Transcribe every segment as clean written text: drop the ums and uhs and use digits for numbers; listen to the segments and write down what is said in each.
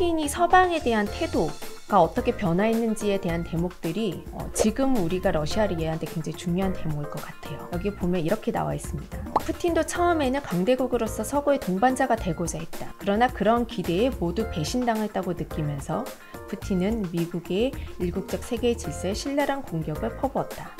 푸틴이 서방에 대한 태도가 어떻게 변화했는지에 대한 대목들이 지금 우리가 러시아를 이해하는 데 굉장히 중요한 대목일 것 같아요. 여기 보면 이렇게 나와 있습니다. 푸틴도 처음에는 강대국으로서 서구의 동반자가 되고자 했다. 그러나 그런 기대에 모두 배신당했다고 느끼면서 푸틴은 미국의 일국적 세계 질서에 신랄한 공격을 퍼부었다.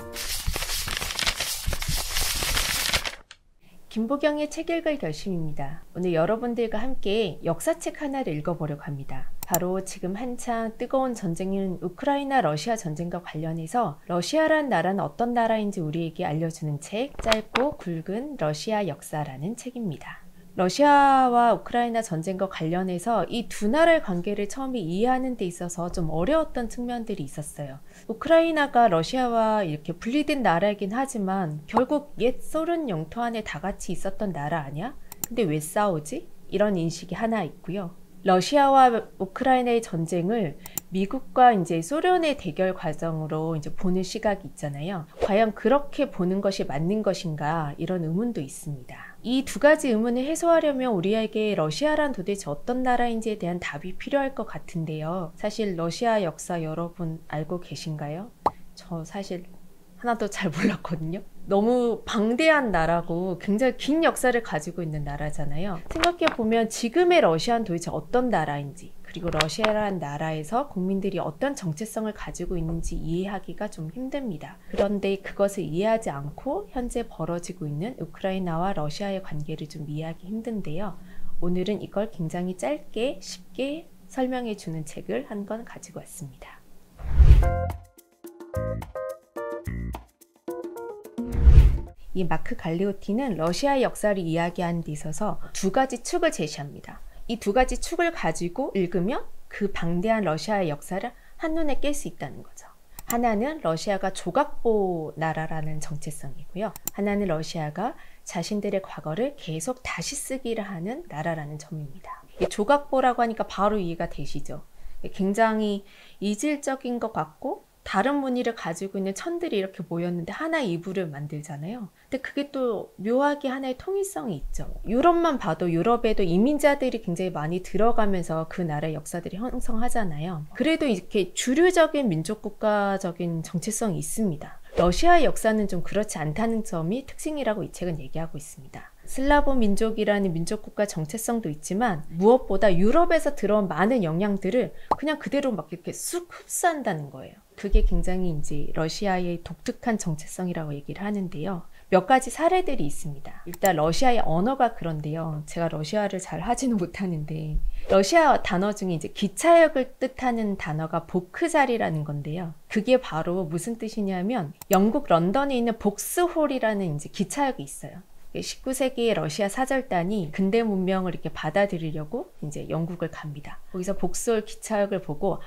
김보경의 책 읽을 결심입니다. 오늘 여러분들과 함께 역사책 하나를 읽어보려고 합니다. 바로 지금 한창 뜨거운 전쟁인 우크라이나 러시아 전쟁과 관련해서 러시아란 나라는 어떤 나라인지 우리에게 알려주는 책, 짧고 굵은 러시아 역사라는 책입니다. 러시아와 우크라이나 전쟁과 관련해서 이 두 나라의 관계를 처음에 이해하는 데 있어서 좀 어려웠던 측면들이 있었어요. 우크라이나가 러시아와 이렇게 분리된 나라이긴 하지만 결국 옛 소련 영토 안에 다 같이 있었던 나라 아니야? 근데 왜 싸우지? 이런 인식이 하나 있고요. 러시아와 우크라이나의 전쟁을 미국과 이제 소련의 대결 과정으로 이제 보는 시각이 있잖아요. 과연 그렇게 보는 것이 맞는 것인가? 이런 의문도 있습니다. 이 두 가지 의문을 해소하려면 우리에게 러시아란 도대체 어떤 나라인지에 대한 답이 필요할 것 같은데요. 사실 러시아 역사 여러분 알고 계신가요? 저 사실 하나도 잘 몰랐거든요. 너무 방대한 나라고 굉장히 긴 역사를 가지고 있는 나라잖아요. 생각해보면 지금의 러시아는 도대체 어떤 나라인지, 그리고 러시아라는 나라에서 국민들이 어떤 정체성을 가지고 있는지 이해하기가 좀 힘듭니다. 그런데 그것을 이해하지 않고 현재 벌어지고 있는 우크라이나와 러시아의 관계를 좀 이해하기 힘든데요. 오늘은 이걸 굉장히 짧게 쉽게 설명해 주는 책을 한 권 가지고 왔습니다. 이 마크 갈리오티는 러시아의 역사를 이야기하는 데 있어서 두 가지 축을 제시합니다. 이 두 가지 축을 가지고 읽으면 그 방대한 러시아의 역사를 한눈에 깰 수 있다는 거죠. 하나는 러시아가 조각보 나라라는 정체성이고요. 하나는 러시아가 자신들의 과거를 계속 다시 쓰기를 하는 나라라는 점입니다. 조각보라고 하니까 바로 이해가 되시죠? 굉장히 이질적인 것 같고 다른 무늬를 가지고 있는 천들이 이렇게 모였는데 하나의 이불을 만들잖아요. 근데 그게 또 묘하게 하나의 통일성이 있죠. 유럽만 봐도 유럽에도 이민자들이 굉장히 많이 들어가면서 그 나라의 역사들이 형성하잖아요. 그래도 이렇게 주류적인 민족국가적인 정체성이 있습니다. 러시아의 역사는 좀 그렇지 않다는 점이 특징이라고 이 책은 얘기하고 있습니다. 슬라브 민족이라는 민족국가 정체성도 있지만 무엇보다 유럽에서 들어온 많은 영향들을 그냥 그대로 막 이렇게 쑥 흡수한다는 거예요. 그게 굉장히 이제 러시아의 독특한 정체성이라고 얘기를 하는데요. 몇 가지 사례들이 있습니다. 일단 러시아의 언어가 그런데요. 제가 러시아를 잘 하지는 못하는데 러시아 단어 중에 이제 기차역을 뜻하는 단어가 보크자리라는 건데요. 그게 바로 무슨 뜻이냐면 영국 런던에 있는 복스홀이라는 이제 기차역이 있어요. 19세기의 러시아 사절단이 근대 문명을 이렇게 받아들이려고 이제 영국을 갑니다. 거기서 복스홀 기차역을 보고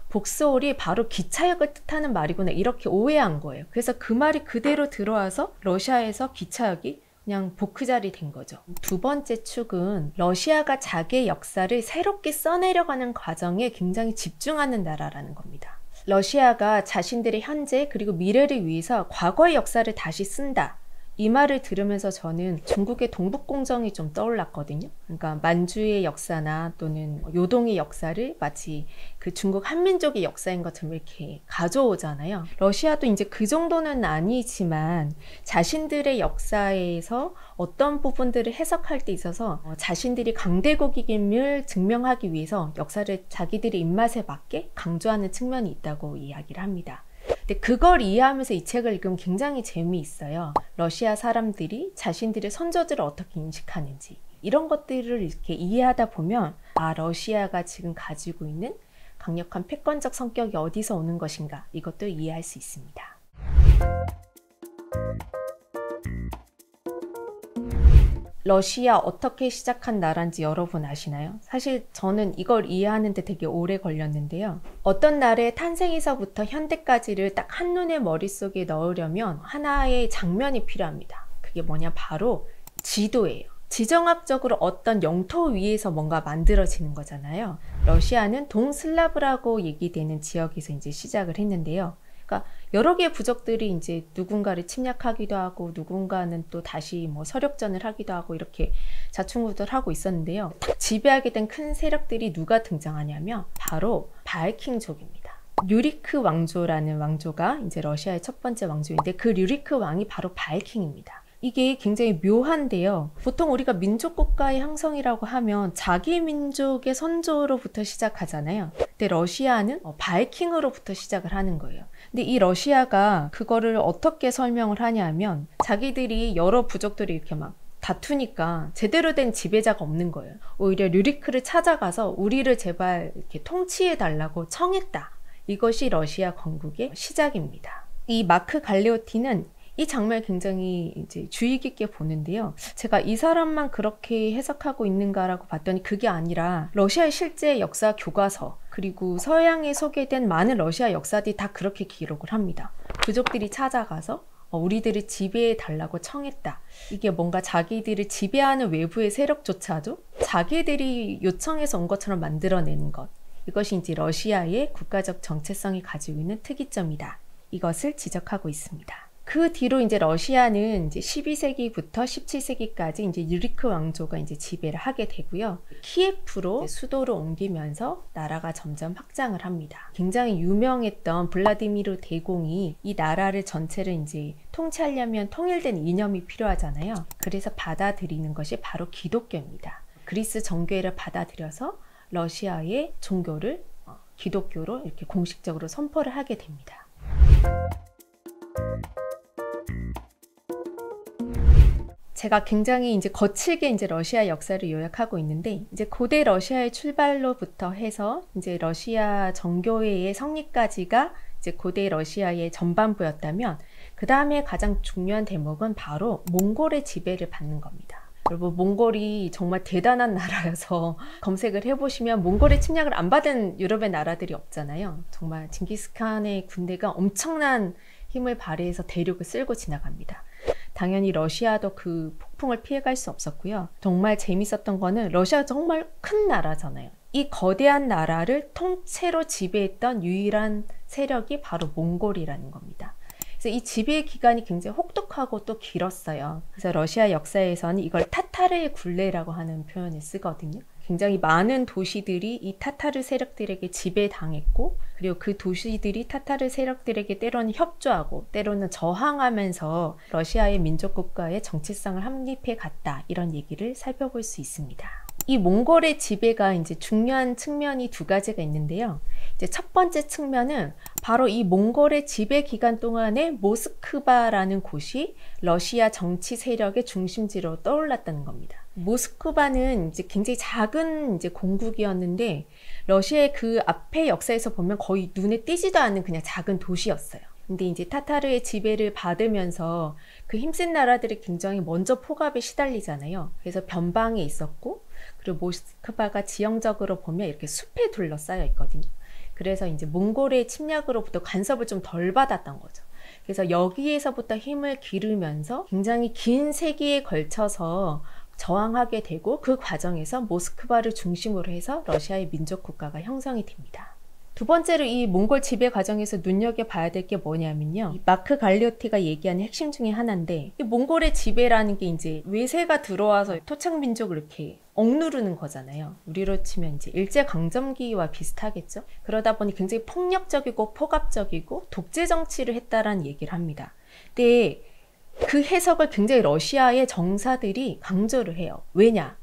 복스홀이 바로 기차역을 뜻하는 말이구나 이렇게 오해한 거예요. 그래서 그 말이 그대로 들어와서 러시아에서 기차역이 그냥 보크자리 된 거죠. 두 번째 축은 러시아가 자기의 역사를 새롭게 써내려가는 과정에 굉장히 집중하는 나라라는 겁니다. 러시아가 자신들의 현재 그리고 미래를 위해서 과거의 역사를 다시 쓴다. 이 말을 들으면서 저는 중국의 동북공정이 좀 떠올랐거든요. 그러니까 만주의 역사나 또는 요동의 역사를 마치 그 중국 한민족의 역사인 것처럼 이렇게 가져오잖아요. 러시아도 이제 그 정도는 아니지만 자신들의 역사에서 어떤 부분들을 해석할 때 있어서 자신들이 강대국임을 증명하기 위해서 역사를 자기들의 입맛에 맞게 강조하는 측면이 있다고 이야기를 합니다. 근데 그걸 이해하면서 이 책을 읽으면 굉장히 재미있어요. 러시아 사람들이 자신들의 선조들을 어떻게 인식하는지 이런 것들을 이렇게 이해하다 보면 러시아가 지금 가지고 있는 강력한 패권적 성격이 어디서 오는 것인가 이것도 이해할 수 있습니다. 러시아 어떻게 시작한 나라인지 여러분 아시나요? 사실 저는 이걸 이해하는데 되게 오래 걸렸는데요. 어떤 나라의 탄생에서부터 현대까지를 딱 한눈에 머릿속에 넣으려면 하나의 장면이 필요합니다. 그게 뭐냐? 바로 지도예요. 지정학적으로 어떤 영토 위에서 뭔가 만들어지는 거잖아요. 러시아는 동슬라브라고 얘기되는 지역에서 이제 시작을 했는데요. 그러니까 여러 개의 부족들이 이제 누군가를 침략하기도 하고 누군가는 또 다시 뭐 서력전을 하기도 하고 이렇게 자충우돌하고 있었는데요. 딱 지배하게 된 큰 세력들이 누가 등장하냐면 바로 바이킹족입니다. 류리크 왕조라는 왕조가 이제 러시아의 첫 번째 왕조인데 그 류리크 왕이 바로 바이킹입니다. 이게 굉장히 묘한데요. 보통 우리가 민족국가의 형성이라고 하면 자기 민족의 선조로부터 시작하잖아요. 근데 러시아는 바이킹으로부터 시작을 하는 거예요. 근데 이 러시아가 그거를 어떻게 설명을 하냐면 자기들이 여러 부족들이 이렇게 막 다투니까 제대로 된 지배자가 없는 거예요. 오히려 류리크를 찾아가서 우리를 제발 이렇게 통치해달라고 청했다. 이것이 러시아 건국의 시작입니다. 이 마크 갈레오티는 이 장면을 굉장히 이제 주의 깊게 보는데요. 제가 이 사람만 그렇게 해석하고 있는가라고 봤더니 그게 아니라 러시아의 실제 역사 교과서 그리고 서양에 소개된 많은 러시아 역사들이 다 그렇게 기록을 합니다. 부족들이 찾아가서 우리들을 지배해 달라고 청했다. 이게 뭔가 자기들을 지배하는 외부의 세력조차도 자기들이 요청해서 온 것처럼 만들어내는 것. 이것이 이제 러시아의 국가적 정체성이 가지고 있는 특이점이다. 이것을 지적하고 있습니다. 그 뒤로 이제 러시아는 이제 12세기부터 17세기까지 이제 류리크 왕조가 이제 지배를 하게 되고요. 키예프로 수도를 옮기면서 나라가 점점 확장을 합니다. 굉장히 유명했던 블라디미르 대공이 이 나라를 전체를 이제 통치하려면 통일된 이념이 필요하잖아요. 그래서 받아들이는 것이 바로 기독교입니다. 그리스 정교회를 받아들여서 러시아의 종교를 기독교로 이렇게 공식적으로 선포를 하게 됩니다. 제가 굉장히 이제 거칠게 이제 러시아 역사를 요약하고 있는데 이제 고대 러시아의 출발로부터 해서 이제 러시아 정교회의 성립까지가 이제 고대 러시아의 전반부였다면 그 다음에 가장 중요한 대목은 바로 몽골의 지배를 받는 겁니다. 여러분 몽골이 정말 대단한 나라여서 검색을 해보시면 몽골의 침략을 안 받은 유럽의 나라들이 없잖아요. 정말 징기스칸의 군대가 엄청난 힘을 발휘해서 대륙을 쓸고 지나갑니다. 당연히 러시아도 그 폭풍을 피해갈 수 없었고요. 정말 재밌었던 거는 러시아가 정말 큰 나라잖아요. 이 거대한 나라를 통째로 지배했던 유일한 세력이 바로 몽골이라는 겁니다. 그래서 이 지배 기간이 굉장히 혹독하고 또 길었어요. 그래서 러시아 역사에서는 이걸 타타르의 굴레라고 하는 표현을 쓰거든요. 굉장히 많은 도시들이 이 타타르 세력들에게 지배당했고 그리고 그 도시들이 타타르 세력들에게 때로는 협조하고 때로는 저항하면서 러시아의 민족국가의 정체성을 확립해 갔다 이런 얘기를 살펴볼 수 있습니다. 이 몽골의 지배가 이제 중요한 측면이 두 가지가 있는데요. 이제 첫 번째 측면은 바로 이 몽골의 지배 기간 동안에 모스크바라는 곳이 러시아 정치 세력의 중심지로 떠올랐다는 겁니다. 모스크바는 이제 굉장히 작은 이제 공국이었는데 러시아의 그 앞에 역사에서 보면 거의 눈에 띄지도 않는 그냥 작은 도시였어요. 근데 이제 타타르의 지배를 받으면서 그 힘센 나라들이 굉장히 먼저 포갑에 시달리잖아요. 그래서 변방에 있었고 그리고 모스크바가 지형적으로 보면 이렇게 숲에 둘러싸여 있거든요. 그래서 이제 몽골의 침략으로부터 간섭을 좀 덜 받았던 거죠. 그래서 여기에서부터 힘을 기르면서 굉장히 긴 세기에 걸쳐서 저항하게 되고 그 과정에서 모스크바를 중심으로 해서 러시아의 민족국가가 형성이 됩니다. 두 번째로 이 몽골 지배 과정에서 눈여겨봐야 될 게 뭐냐면요. 이 마크 갈레오티가 얘기하는 핵심 중에 하나인데 이 몽골의 지배라는 게 이제 외세가 들어와서 토착민족을 이렇게 억누르는 거잖아요. 우리로 치면 이제 일제강점기와 비슷하겠죠. 그러다 보니 굉장히 폭력적이고 포갑적이고 독재 정치를 했다라는 얘기를 합니다. 근데 그 해석을 굉장히 러시아의 정사들이 강조를 해요. 왜냐?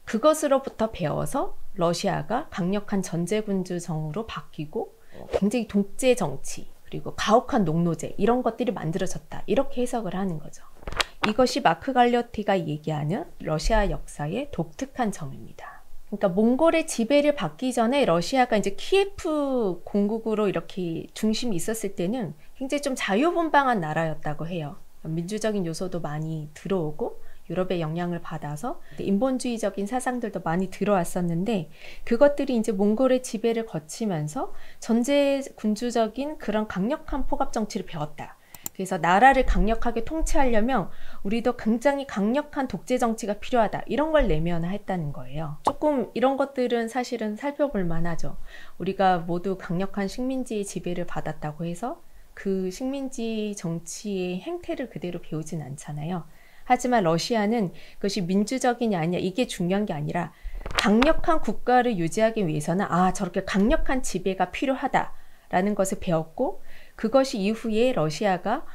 그것으로부터 배워서 러시아가 강력한 전제군주정으로 바뀌고 굉장히 독재 정치 그리고 가혹한 농노제 이런 것들이 만들어졌다. 이렇게 해석을 하는 거죠. 이것이 마크 갈레오티가 얘기하는 러시아 역사의 독특한 점입니다. 그러니까 몽골의 지배를 받기 전에 러시아가 이제 키예프 공국으로 이렇게 중심이 있었을 때는 굉장히 좀 자유분방한 나라였다고 해요. 민주적인 요소도 많이 들어오고 유럽의 영향을 받아서 인본주의적인 사상들도 많이 들어왔었는데 그것들이 이제 몽골의 지배를 거치면서 전제 군주적인 그런 강력한 포갑 정치를 배웠다. 그래서 나라를 강력하게 통치하려면 우리도 굉장히 강력한 독재 정치가 필요하다. 이런 걸 내면화했다는 거예요. 조금 이런 것들은 사실은 살펴볼 만하죠. 우리가 모두 강력한 식민지의 지배를 받았다고 해서 그 식민지 정치의 행태를 그대로 배우진 않잖아요. 하지만 러시아는 그것이 민주적이냐 아니냐 이게 중요한 게 아니라 강력한 국가를 유지하기 위해서는 저렇게 강력한 지배가 필요하다라는 것을 배웠고, 그것이 이후에 러시아가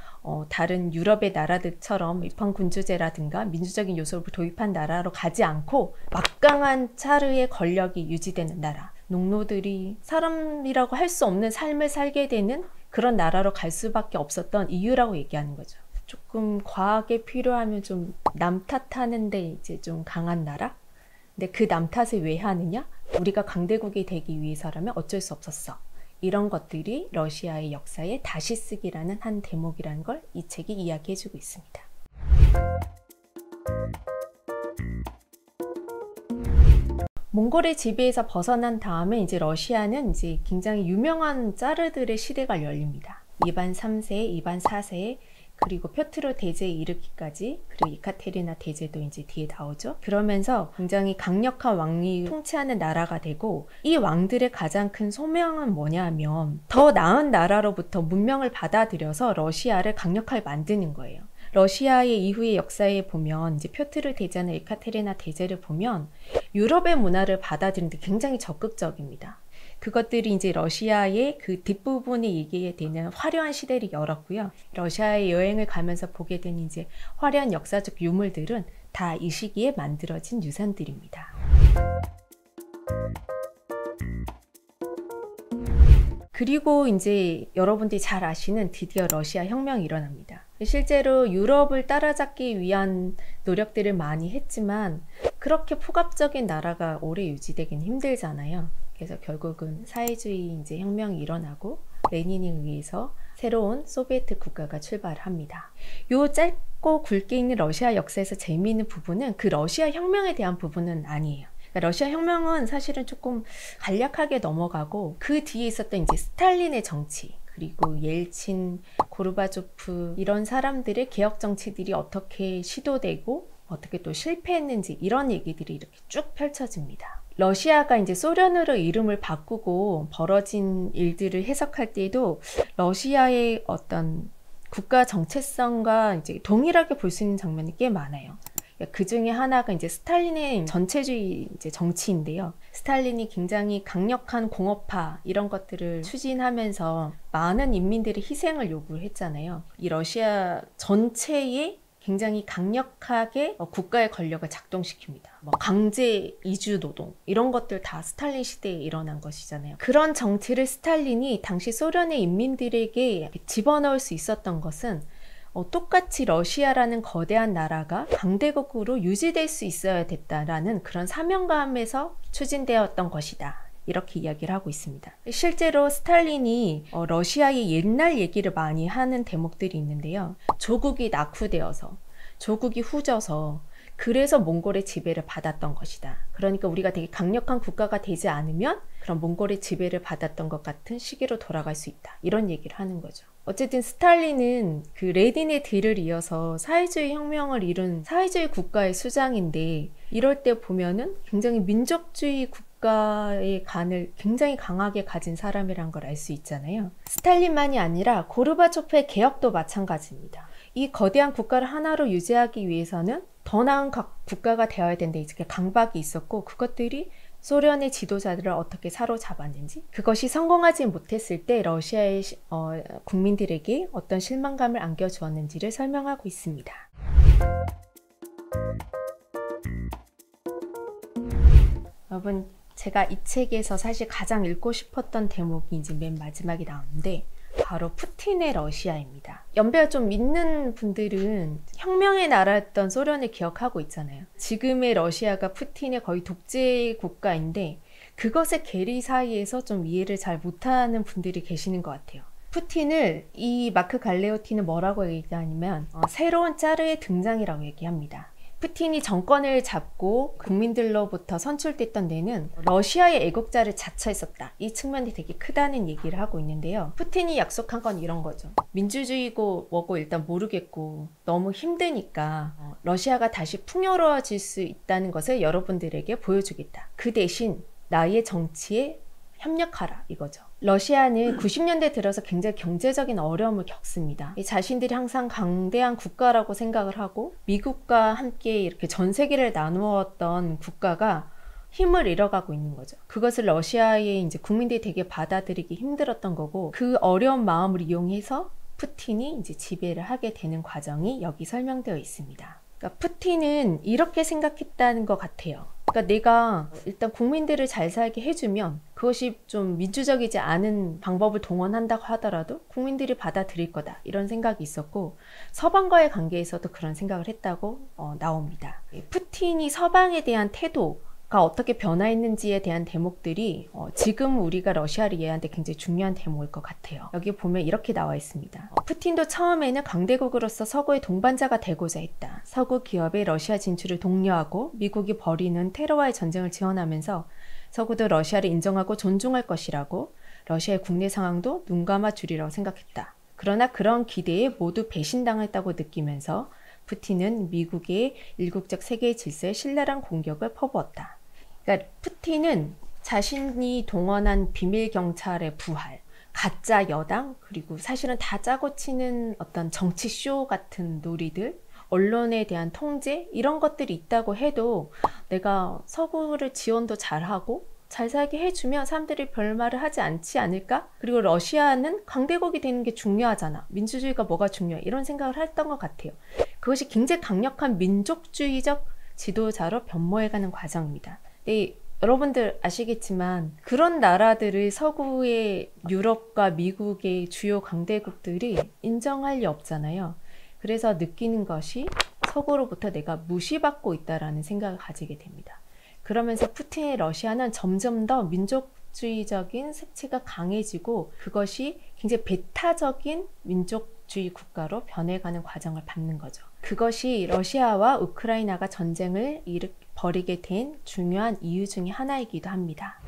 다른 유럽의 나라들처럼 입헌군주제라든가 민주적인 요소를 도입한 나라로 가지 않고 막강한 차르의 권력이 유지되는 나라, 농노들이 사람이라고 할 수 없는 삶을 살게 되는 그런 나라로 갈 수밖에 없었던 이유라고 얘기하는 거죠. 조금 과하게 필요하면 좀 남 탓하는데 이제 좀 강한 나라? 근데 그 남 탓을 왜 하느냐? 우리가 강대국이 되기 위해서라면 어쩔 수 없었어. 이런 것들이 러시아의 역사에 다시 쓰기라는 한 대목이라는 걸 이 책이 이야기해주고 있습니다. 몽골의 지배에서 벗어난 다음에 이제 러시아는 이제 굉장히 유명한 짜르들의 시대가 열립니다. 이반 3세, 이반 4세, 그리고 표트로 대제에 이르기까지, 그리고 이카테리나 대제도 이제 뒤에 나오죠. 그러면서 굉장히 강력한 왕이 통치하는 나라가 되고, 이 왕들의 가장 큰 소명은 뭐냐면 더 나은 나라로부터 문명을 받아들여서 러시아를 강력하게 만드는 거예요. 러시아의 이후의 역사에 보면 이제 표트르 대제나 에카테리나 대제를 보면 유럽의 문화를 받아들이는데 굉장히 적극적입니다. 그것들이 이제 러시아의 그 뒷부분에 얘기해 되는 화려한 시대를 열었고요. 러시아에 여행을 가면서 보게 된 이제 화려한 역사적 유물들은 다 이 시기에 만들어진 유산들입니다. 그리고 이제 여러분들이 잘 아시는 드디어 러시아 혁명이 일어납니다. 실제로 유럽을 따라잡기 위한 노력들을 많이 했지만 그렇게 폭압적인 나라가 오래 유지되긴 힘들잖아요. 그래서 결국은 사회주의 이제 혁명이 일어나고 레닌에 의해서 새로운 소비에트 국가가 출발합니다. 요 짧고 굵게 있는 러시아 역사에서 재미있는 부분은 그 러시아 혁명에 대한 부분은 아니에요. 그러니까 러시아 혁명은 사실은 조금 간략하게 넘어가고 그 뒤에 있었던 이제 스탈린의 정치, 그리고 옐친, 고르바초프 이런 사람들의 개혁 정치들이 어떻게 시도되고 어떻게 또 실패했는지 이런 얘기들이 이렇게 쭉 펼쳐집니다. 러시아가 이제 소련으로 이름을 바꾸고 벌어진 일들을 해석할 때에도 러시아의 어떤 국가 정체성과 이제 동일하게 볼 수 있는 장면이 꽤 많아요. 그 중에 하나가 이제 스탈린의 전체주의 이제 정치인데요. 스탈린이 굉장히 강력한 공업화 이런 것들을 추진하면서 많은 인민들의 희생을 요구했잖아요. 이 러시아 전체에 굉장히 강력하게 국가의 권력을 작동시킵니다. 강제 이주 노동 이런 것들 다 스탈린 시대에 일어난 것이잖아요. 그런 정치를 스탈린이 당시 소련의 인민들에게 집어넣을 수 있었던 것은 똑같이 러시아라는 거대한 나라가 강대국으로 유지될 수 있어야 됐다라는 그런 사명감에서 추진되었던 것이다. 이렇게 이야기를 하고 있습니다. 실제로 스탈린이 러시아의 옛날 얘기를 많이 하는 대목들이 있는데요. 조국이 낙후되어서, 조국이 후져서 그래서 몽골의 지배를 받았던 것이다. 그러니까 우리가 되게 강력한 국가가 되지 않으면 그런 몽골의 지배를 받았던 것 같은 시기로 돌아갈 수 있다. 이런 얘기를 하는 거죠. 어쨌든 스탈린은 그 레닌의 뒤를 이어서 사회주의 혁명을 이룬 사회주의 국가의 수장인데, 이럴 때 보면은 굉장히 민족주의 국가의 간을 굉장히 강하게 가진 사람이란 걸 알 수 있잖아요. 스탈린만이 아니라 고르바초프의 개혁도 마찬가지입니다. 이 거대한 국가를 하나로 유지하기 위해서는 더 나은 국가가 되어야 된다. 이렇게 강박이 있었고, 그것들이 소련의 지도자들을 어떻게 사로잡았는지, 그것이 성공하지 못했을 때 러시아의 국민들에게 어떤 실망감을 안겨주었는지를 설명하고 있습니다. 여러분, 제가 이 책에서 사실 가장 읽고 싶었던 대목이 이제 맨 마지막에 나오는데 바로 푸틴의 러시아입니다. 연배가 좀 있는 분들은 혁명의 나라였던 소련을 기억하고 있잖아요. 지금의 러시아가 푸틴의 거의 독재 국가인데 그것의 괴리 사이에서 좀 이해를 잘 못하는 분들이 계시는 것 같아요. 푸틴을 이 마크 갈레오티는 뭐라고 얘기하냐면 새로운 짜르의 등장이라고 얘기합니다. 푸틴이 정권을 잡고 국민들로부터 선출됐던 데는 러시아의 애국자를 자처했었다. 이 측면이 되게 크다는 얘기를 하고 있는데요. 푸틴이 약속한 건 이런 거죠. 민주주의고 뭐고 일단 모르겠고 너무 힘드니까 러시아가 다시 풍요로워질 수 있다는 것을 여러분들에게 보여주겠다. 그 대신 나의 정치에 협력하라 이거죠. 러시아는 90년대 들어서 굉장히 경제적인 어려움을 겪습니다. 자신들이 항상 강대한 국가라고 생각을 하고 미국과 함께 이렇게 전 세계를 나누었던 국가가 힘을 잃어가고 있는 거죠. 그것을 러시아의 이제 국민들이 되게 받아들이기 힘들었던 거고, 그 어려운 마음을 이용해서 푸틴이 이제 지배를 하게 되는 과정이 여기 설명되어 있습니다. 그러니까 푸틴은 이렇게 생각했다는 것 같아요. 그러니까 내가 일단 국민들을 잘 살게 해주면 그것이 좀 민주적이지 않은 방법을 동원한다고 하더라도 국민들이 받아들일 거다, 이런 생각이 있었고, 서방과의 관계에서도 그런 생각을 했다고 나옵니다. 푸틴이 서방에 대한 태도 가 어떻게 변화했는지에 대한 대목들이 지금 우리가 러시아를 이해하는데 굉장히 중요한 대목일 것 같아요. 여기 보면 이렇게 나와 있습니다. 푸틴도 처음에는 강대국으로서 서구의 동반자가 되고자 했다. 서구 기업의 러시아 진출을 독려하고 미국이 벌이는 테러와의 전쟁을 지원하면서 서구도 러시아를 인정하고 존중할 것이라고, 러시아의 국내 상황도 눈 감아 주리라고 생각했다. 그러나 그런 기대에 모두 배신당했다고 느끼면서 푸틴은 미국의 일국적 세계 질서에 신랄한 공격을 퍼부었다. 그러니까 푸틴은 자신이 동원한 비밀 경찰의 부활, 가짜 여당, 그리고 사실은 다 짜고 치는 어떤 정치 쇼 같은 놀이들, 언론에 대한 통제, 이런 것들이 있다고 해도 내가 서구를 지원도 잘하고 잘 살게 해주면 사람들이 별말을 하지 않지 않을까? 그리고 러시아는 강대국이 되는 게 중요하잖아. 민주주의가 뭐가 중요해? 이런 생각을 했던 것 같아요. 그것이 굉장히 강력한 민족주의적 지도자로 변모해가는 과정입니다. 네, 여러분들 아시겠지만 그런 나라들을 서구의 유럽과 미국의 주요 강대국들이 인정할 리 없잖아요. 그래서 느끼는 것이 서구로부터 내가 무시받고 있다라는 생각을 가지게 됩니다. 그러면서 푸틴의 러시아는 점점 더 민족주의적인 색채가 강해지고 그것이 굉장히 배타적인 민족주의 국가로 변해가는 과정을 밟는 거죠. 그것이 러시아와 우크라이나가 전쟁을 벌이게 된 중요한 이유 중에 하나이기도 합니다.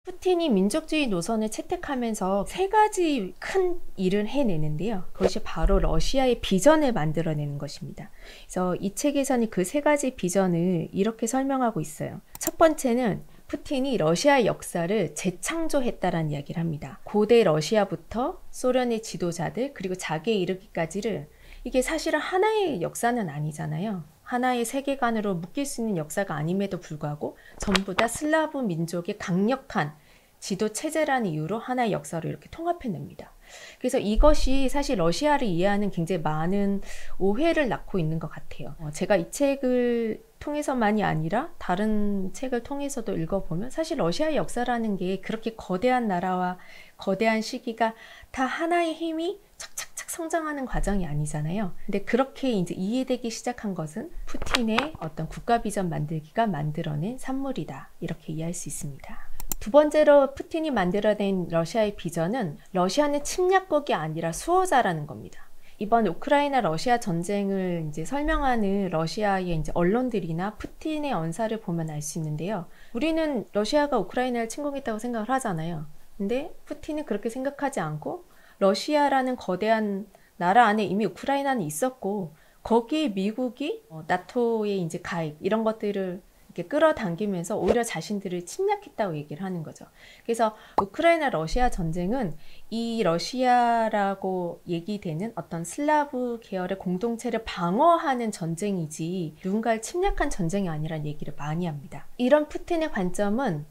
푸틴이 민족주의 노선을 채택하면서 세 가지 큰 일을 해내는데요. 그것이 바로 러시아의 비전을 만들어내는 것입니다. 그래서 이 책에서는 그 세 가지 비전을 이렇게 설명하고 있어요. 첫 번째는 푸틴이 러시아의 역사를 재창조했다라는 이야기를 합니다. 고대 러시아부터 소련의 지도자들, 그리고 자기에 이르기까지를, 이게 사실은 하나의 역사는 아니잖아요. 하나의 세계관으로 묶일 수 있는 역사가 아님에도 불구하고 전부 다 슬라브 민족의 강력한 지도 체제라는 이유로 하나의 역사를 이렇게 통합해냅니다. 그래서 이것이 사실 러시아를 이해하는 굉장히 많은 오해를 낳고 있는 것 같아요. 제가 이 책을 통해서만이 아니라 다른 책을 통해서도 읽어보면 사실 러시아의 역사라는 게 그렇게 거대한 나라와 거대한 시기가 다 하나의 힘이 착착착 성장하는 과정이 아니잖아요. 근데 그렇게 이제 이해되기 시작한 것은 푸틴의 어떤 국가 비전 만들기가 만들어낸 산물이다, 이렇게 이해할 수 있습니다. 두 번째로 푸틴이 만들어낸 러시아의 비전은 러시아는 침략국이 아니라 수호자라는 겁니다. 이번 우크라이나 러시아 전쟁을 이제 설명하는 러시아의 이제 언론들이나 푸틴의 언사를 보면 알 수 있는데요. 우리는 러시아가 우크라이나를 침공했다고 생각을 하잖아요. 근데 푸틴은 그렇게 생각하지 않고 러시아라는 거대한 나라 안에 이미 우크라이나는 있었고 거기에 미국이 나토의 이제 가입 이런 것들을 이렇게 끌어당기면서 오히려 자신들을 침략했다고 얘기를 하는 거죠. 그래서 우크라이나 러시아 전쟁은 이 러시아라고 얘기되는 어떤 슬라브 계열의 공동체를 방어하는 전쟁이지 누군가를 침략한 전쟁이 아니라는 얘기를 많이 합니다. 이런 푸틴의 관점은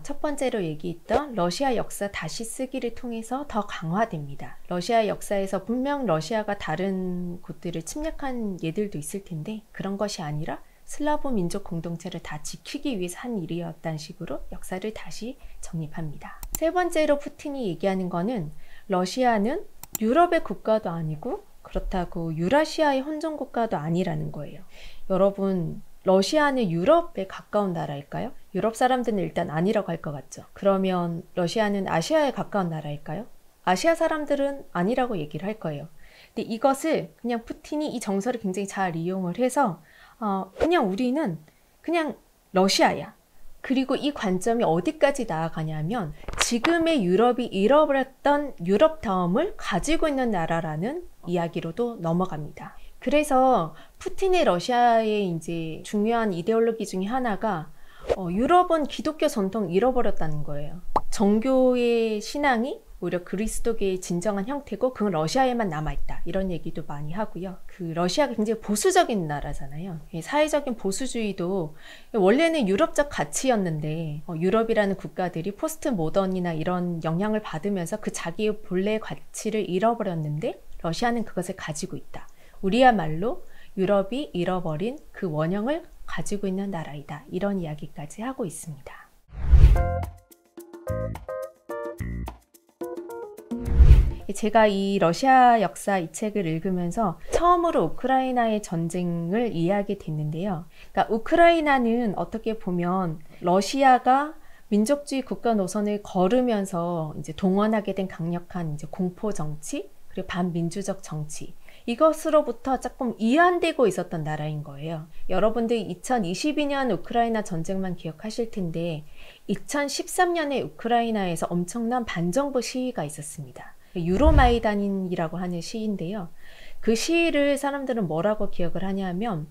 첫 번째로 얘기했던 러시아 역사 다시 쓰기를 통해서 더 강화됩니다. 러시아 역사에서 분명 러시아가 다른 곳들을 침략한 예들도 있을 텐데 그런 것이 아니라 슬라브 민족 공동체를 다 지키기 위해서 한 일이었다는 식으로 역사를 다시 정립합니다. 세 번째로 푸틴이 얘기하는 거는 러시아는 유럽의 국가도 아니고 그렇다고 유라시아의 혼종 국가도 아니라는 거예요. 여러분, 러시아는 유럽에 가까운 나라일까요? 유럽 사람들은 일단 아니라고 할 것 같죠. 그러면 러시아는 아시아에 가까운 나라일까요? 아시아 사람들은 아니라고 얘기를 할 거예요. 근데 이것을 그냥 푸틴이 이 정서를 굉장히 잘 이용을 해서 그냥 우리는 그냥 러시아야. 그리고 이 관점이 어디까지 나아가냐면 지금의 유럽이 잃어버렸던 유럽다움을 가지고 있는 나라라는 이야기로도 넘어갑니다. 그래서 푸틴의 러시아의 이제 중요한 이데올로기 중에 하나가 유럽은 기독교 전통 잃어버렸다는 거예요. 정교의 신앙이 오히려 그리스도교의 진정한 형태고 그건 러시아에만 남아있다, 이런 얘기도 많이 하고요. 그 러시아가 굉장히 보수적인 나라잖아요. 사회적인 보수주의도 원래는 유럽적 가치였는데 유럽이라는 국가들이 포스트 모던이나 이런 영향을 받으면서 그 자기의 본래의 가치를 잃어버렸는데 러시아는 그것을 가지고 있다. 우리야말로 유럽이 잃어버린 그 원형을 가지고 있는 나라이다, 이런 이야기까지 하고 있습니다. 제가 이 러시아 역사 이 책을 읽으면서 처음으로 우크라이나의 전쟁을 이해하게 됐는데요. 그러니까 우크라이나는 어떻게 보면 러시아가 민족주의 국가 노선을 걸으면서 이제 동원하게 된 강력한 이제 공포 정치, 그리고 반민주적 정치, 이것으로부터 조금 이완되고 있었던 나라인 거예요. 여러분들 2022년 우크라이나 전쟁만 기억하실 텐데 2013년에 우크라이나에서 엄청난 반정부 시위가 있었습니다. 유로마이단이라고 하는 시위인데요. 그 시위를 사람들은 뭐라고 기억을 하냐면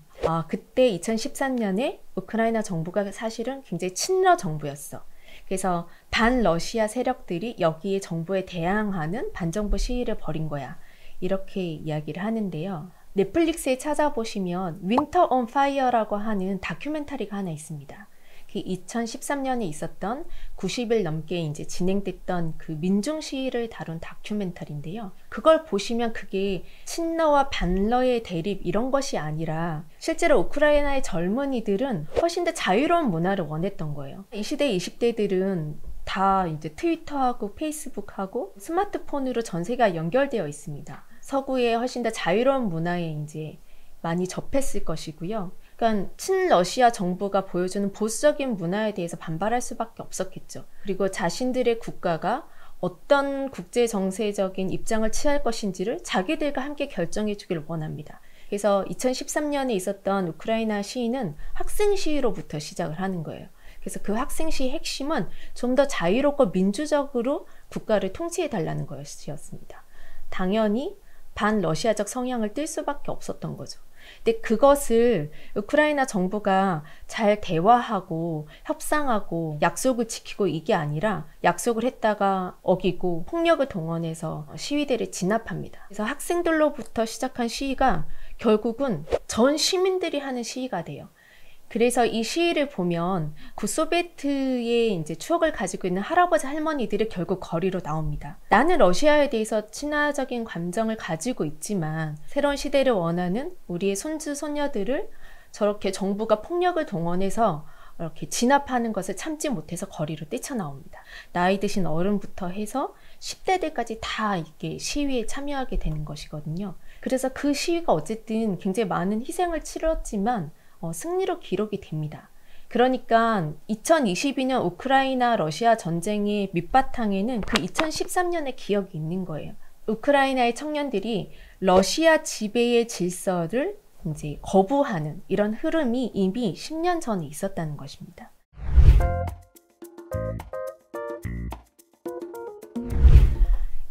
그때 2013년에 우크라이나 정부가 사실은 굉장히 친러 정부였어. 그래서 반러시아 세력들이 여기에 정부에 대항하는 반정부 시위를 벌인 거야, 이렇게 이야기를 하는데요. 넷플릭스에 찾아보시면 윈터 온 파이어라고 하는 다큐멘터리가 하나 있습니다. 2013년에 있었던 90일 넘게 이제 진행됐던 그 민중 시위를 다룬 다큐멘터리인데요. 그걸 보시면 그게 친러와 반러의 대립 이런 것이 아니라 실제로 우크라이나의 젊은이들은 훨씬 더 자유로운 문화를 원했던 거예요. 이 시대 20대들은 다 이제 트위터하고 페이스북하고 스마트폰으로 전 세계가 연결되어 있습니다. 서구의 훨씬 더 자유로운 문화에 이제 많이 접했을 것이고요. 그러니까 친러시아 정부가 보여주는 보수적인 문화에 대해서 반발할 수밖에 없었겠죠. 그리고 자신들의 국가가 어떤 국제 정세적인 입장을 취할 것인지를 자기들과 함께 결정해 주기를 원합니다. 그래서 2013년에 있었던 우크라이나 시위는 학생 시위로부터 시작을 하는 거예요. 그래서 그 학생 시위의 핵심은 좀 더 자유롭고 민주적으로 국가를 통치해 달라는 것이었습니다. 당연히 반러시아적 성향을 띨 수밖에 없었던 거죠. 근데 그것을 우크라이나 정부가 잘 대화하고 협상하고 약속을 지키고 이게 아니라 약속을 했다가 어기고 폭력을 동원해서 시위대를 진압합니다. 그래서 학생들로부터 시작한 시위가 결국은 전 시민들이 하는 시위가 돼요. 그래서 이 시위를 보면 구소비에트의 이제 추억을 가지고 있는 할아버지 할머니들이 결국 거리로 나옵니다. 나는 러시아에 대해서 친화적인 감정을 가지고 있지만 새로운 시대를 원하는 우리의 손주 손녀들을 저렇게 정부가 폭력을 동원해서 이렇게 진압하는 것을 참지 못해서 거리로 뛰쳐나옵니다. 나이 드신 어른부터 해서 10대들까지 다 이렇게 시위에 참여하게 되는 것이거든요. 그래서 그 시위가 어쨌든 굉장히 많은 희생을 치렀지만 승리로 기록이 됩니다. 그러니까 2022년 우크라이나 러시아 전쟁의 밑바탕에는 그 2013년의 기억이 있는 거예요. 우크라이나의 청년들이 러시아 지배의 질서를 이제 거부하는 이런 흐름이 이미 10년 전에 있었다는 것입니다.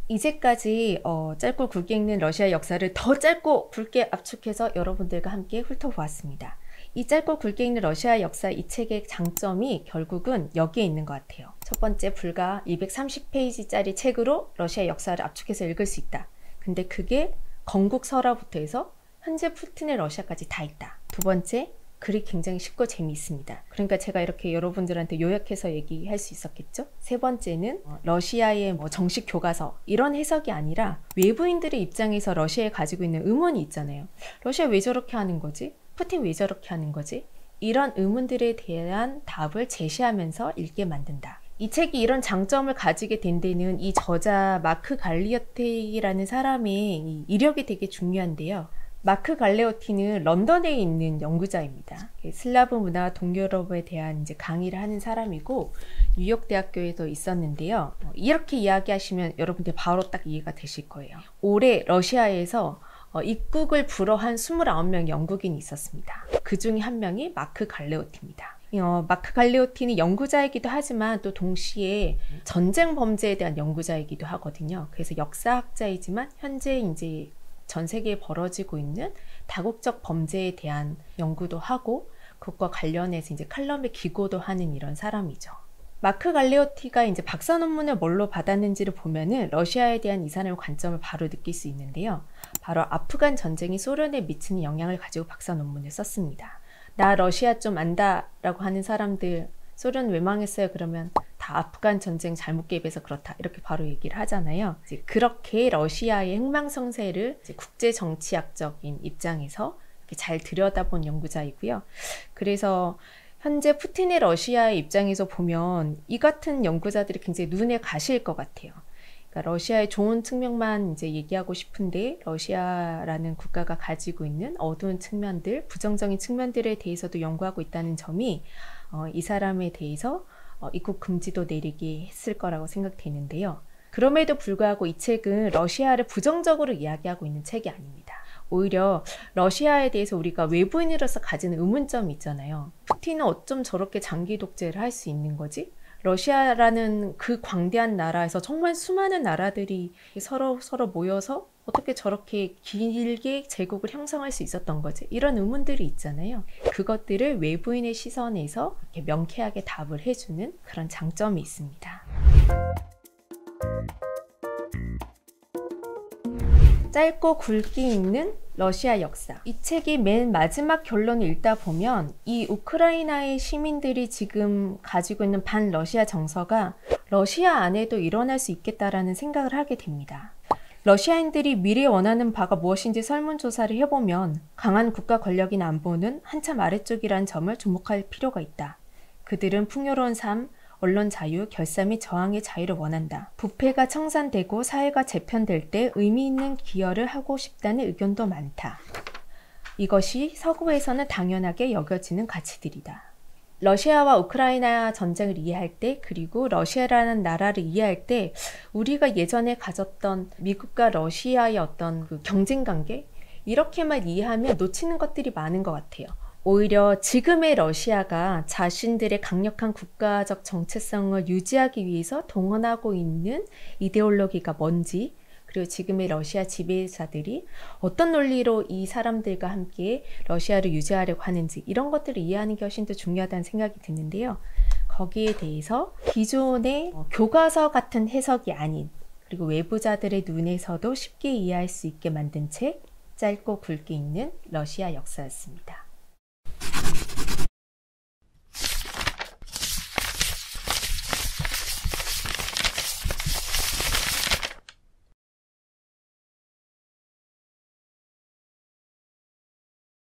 이제까지 짧고 굵게 읽는 러시아 역사를 더 짧고 굵게 압축해서 여러분들과 함께 훑어보았습니다. 이 짧고 굵게 읽는 러시아 역사 이 책의 장점이 결국은 여기에 있는 것 같아요. 첫 번째, 불과 230페이지짜리 책으로 러시아 역사를 압축해서 읽을 수 있다. 근데 그게 건국설화부터 해서 현재 푸틴의 러시아까지 다 있다. 두 번째, 글이 굉장히 쉽고 재미있습니다. 그러니까 제가 이렇게 여러분들한테 요약해서 얘기할 수 있었겠죠? 세 번째는 러시아의 정식 교과서 이런 해석이 아니라 외부인들의 입장에서 러시아에 가지고 있는 의문이 있잖아요. 러시아 왜 저렇게 하는 거지? 푸틴 왜 저렇게 하는 거지? 이런 의문들에 대한 답을 제시하면서 읽게 만든다. 이 책이 이런 장점을 가지게 된 데는 이 저자 마크 갈리오티라는 사람의 이 이력이 되게 중요한데요. 마크 갈리오티는 런던에 있는 연구자입니다. 슬라브 문화 동유럽에 대한 이제 강의를 하는 사람이고 뉴욕 대학교에도 있었는데요. 이렇게 이야기하시면 여러분들 바로 딱 이해가 되실 거예요. 올해 러시아에서 입국을 불허한 29명 영국인이 있었습니다. 그 중에 한 명이 마크 갈리오티입니다. 마크 갈리오티는 연구자이기도 하지만 또 동시에 전쟁 범죄에 대한 연구자이기도 하거든요. 그래서 역사학자이지만 현재 이제 전 세계에 벌어지고 있는 다국적 범죄에 대한 연구도 하고 그것과 관련해서 이제 칼럼에 기고도 하는 이런 사람이죠. 마크 갈리오티가 이제 박사 논문을 뭘로 받았는지를 보면은 러시아에 대한 이 사람의 관점을 바로 느낄 수 있는데요. 바로 아프간 전쟁이 소련에 미치는 영향을 가지고 박사 논문을 썼습니다. 나 러시아 좀 안다라고 하는 사람들 소련 왜 망했어요? 그러면 다 아프간 전쟁 잘못 개입해서 그렇다 이렇게 바로 얘기를 하잖아요. 이제 그렇게 러시아의 흥망성쇠를 이제 국제 정치학적인 입장에서 이렇게 잘 들여다본 연구자이고요. 그래서 현재 푸틴의 러시아의 입장에서 보면 이 같은 연구자들이 굉장히 눈에 가실 것 같아요. 그러니까 러시아의 좋은 측면만 이제 얘기하고 싶은데 러시아라는 국가가 가지고 있는 어두운 측면들, 부정적인 측면들에 대해서도 연구하고 있다는 점이 이 사람에 대해서 입국 금지도 내리게 했을 거라고 생각되는데요. 그럼에도 불구하고 이 책은 러시아를 부정적으로 이야기하고 있는 책이 아닙니다. 오히려 러시아에 대해서 우리가 외부인으로서 가지는 의문점이 있잖아요. 푸틴은 어쩜 저렇게 장기 독재를 할 수 있는 거지? 러시아라는 그 광대한 나라에서 정말 수많은 나라들이 서로 모여서 어떻게 저렇게 길게 제국을 형성할 수 있었던 거지? 이런 의문들이 있잖아요. 그것들을 외부인의 시선에서 이렇게 명쾌하게 답을 해주는 그런 장점이 있습니다. 짧고 굵기 있는 러시아 역사. 이 책이 맨 마지막 결론을 읽다 보면 이 우크라이나의 시민들이 지금 가지고 있는 반러시아 정서가 러시아 안에도 일어날 수 있겠다라는 생각을 하게 됩니다. 러시아인들이 미래에 원하는 바가 무엇인지 설문조사를 해보면 강한 국가 권력인 안보는 한참 아래쪽이라는 점을 주목할 필요가 있다. 그들은 풍요로운 삶, 언론 자유, 결사 및 저항의 자유를 원한다. 부패가 청산되고 사회가 재편될 때 의미 있는 기여를 하고 싶다는 의견도 많다. 이것이 서구에서는 당연하게 여겨지는 가치들이다. 러시아와 우크라이나 전쟁을 이해할 때, 그리고 러시아라는 나라를 이해할 때 우리가 예전에 가졌던 미국과 러시아의 어떤 그 경쟁 관계, 이렇게만 이해하면 놓치는 것들이 많은 것 같아요. 오히려 지금의 러시아가 자신들의 강력한 국가적 정체성을 유지하기 위해서 동원하고 있는 이데올로기가 뭔지, 그리고 지금의 러시아 지배자들이 어떤 논리로 이 사람들과 함께 러시아를 유지하려고 하는지, 이런 것들을 이해하는 게 훨씬 더 중요하다는 생각이 드는데요. 거기에 대해서 기존의 교과서 같은 해석이 아닌, 그리고 외부자들의 눈에서도 쉽게 이해할 수 있게 만든 책, 짧고 굵게 있는 러시아 역사였습니다.